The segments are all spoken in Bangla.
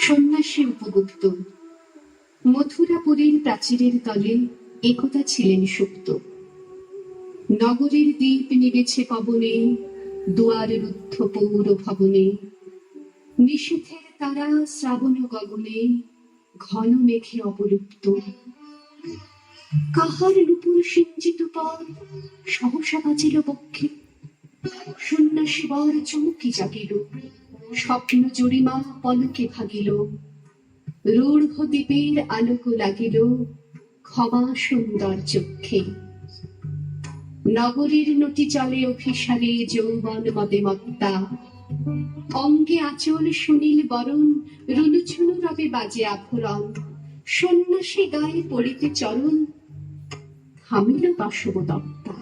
সন্ন্যাসী উপগুপ্ত। মথুরাপুরীর প্রাচীরের তলে একদা ছিলেন সুপ্ত। নগরীর দীপ নিবেছে পবনে, দুয়ার রুদ্ধ পৌর ভবনে। নিষেধের তারা শ্রাবণ গগনে, ঘন মেঘে অবলুপ্ত। কাহার নূপুর সিঞ্চিত পর সহসা বাজিল বক্ষে। সন্ন্যাসী বর চমকি জাগিল, স্বপ্ন জরিমা পলকে ভাগিল। রূঢ় দ্বীপের আলোক লাগিল, ক্ষমা সুন্দর চক্ষে। নগরীর নটি চলে অভিসারে, যৌবন মদে মত্তা। অঙ্গে আঁচল সুনীল বরণ, রুনুঝুনু রবে বাজে আভরণ। সন্ন্যাসী গায়ে পড়িতে চরণ, থামিল বাসবদত্তা।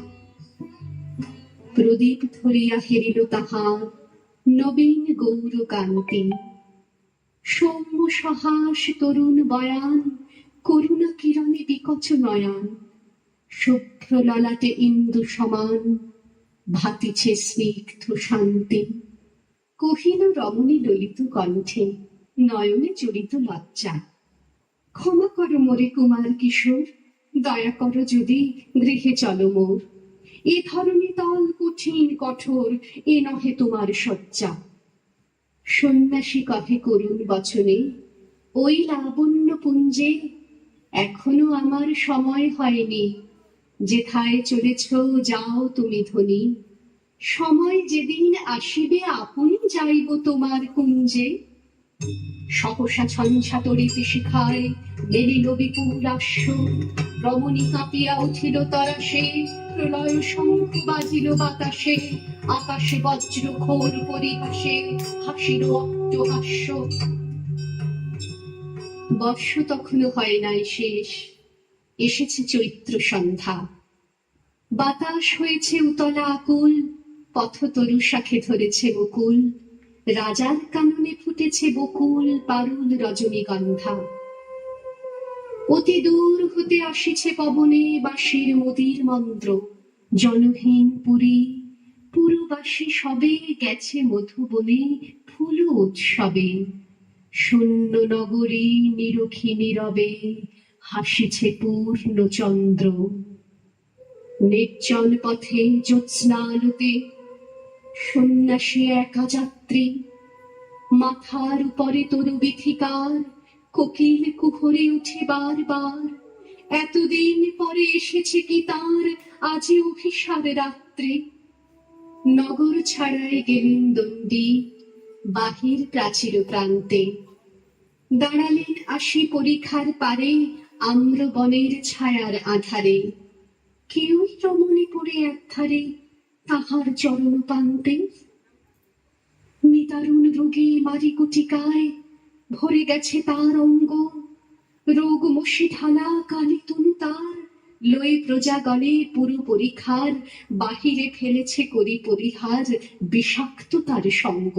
প্রদীপ ধরিয়া হেরিল তাহার নবীন গৌর কান্তি। সৌম্য সহাস তরুণ বয়ান, করুণা কিরণে বিকচ নয়ন। শুভ্র ললাটে ইন্দু সমান, ভাতিছে স্নিগ্ধ শান্তি। কহিল রমণী ললিত কণ্ঠে, নয়নে জড়িত লজ্জা। ক্ষমা করো মোরে কুমার কিশোর, দয়া করো যদি গৃহে চলো মোর। এ ধরনী তল কঠিন কঠোর, এ নহে তোমার শয্যা। সন্ন্যাসী কহে করুণ বচনে, ওই লাবণ্য পুঞ্জে এখনো আমার সময় হয়নি। যেথায় চলেছ যাও তুমি ধনী, সময় যেদিন আসিবে আপনি যাইব তোমার কুঞ্জে। সহসা ঝঞ্ঝা তড়িতে শিখায় মেলিল বিপুল আশ্ব। রমণী কাঁপিয়া উঠিল তরাসে, প্রলয় শঙ্খ বাজিল বাতাসে। আকাশে বজ্র ঘোর পরিহাসে, হাসিল অট্টহাস্য। বর্ষ তখনো হয় নাই শেষ, এসেছে চৈত্র সন্ধ্যা। বাতাস হয়েছে উতলা আকুল, পথতরু শাখে ধরেছে বকুল। রাজার কাননে ফুটেছে বকুল পারুল রজনীগন্ধা। অতি দূর হতে আসিছে পবনে বাঁশির মদির মন্ত্র। জনহীন পুরী পুরবাসী সবে গেছে মধুবনে ফুল উৎসবে। শূন্য নগরী নিরখী নীরবে, হাসিছে পূর্ণ চন্দ্র। নির্জন পথে জ্যোৎস্না আলোতে সন্ন্যাসী একা যাত্রী। মাথার উপরে তরু বিথিকার, কোকিল কুহরে উঠে বার বার। এতদিন পরে এসেছে কি তার আজি অভিসার রাত্রি। নগর ছাড়ায় গেলেন দণ্ডী, বাহির প্রাচীর প্রান্তে। দাঁড়ালেন আসি পরিখার পারে, আম্র বনের ছায়ার আধারে। কেউই রমণী পড়ে একধারে, তাহার চরণ পান্তে। নিদারুণ রোগে মারিকুটিকায় ভরে গেছে তার অঙ্গ। রোগ মশি ঢালা কানে তনু তার, লয়ে প্রজাগণে পুরু পরিখার। বাহিরে ফেলেছে করি পরিহার, বিষাক্ত তার সঙ্গ।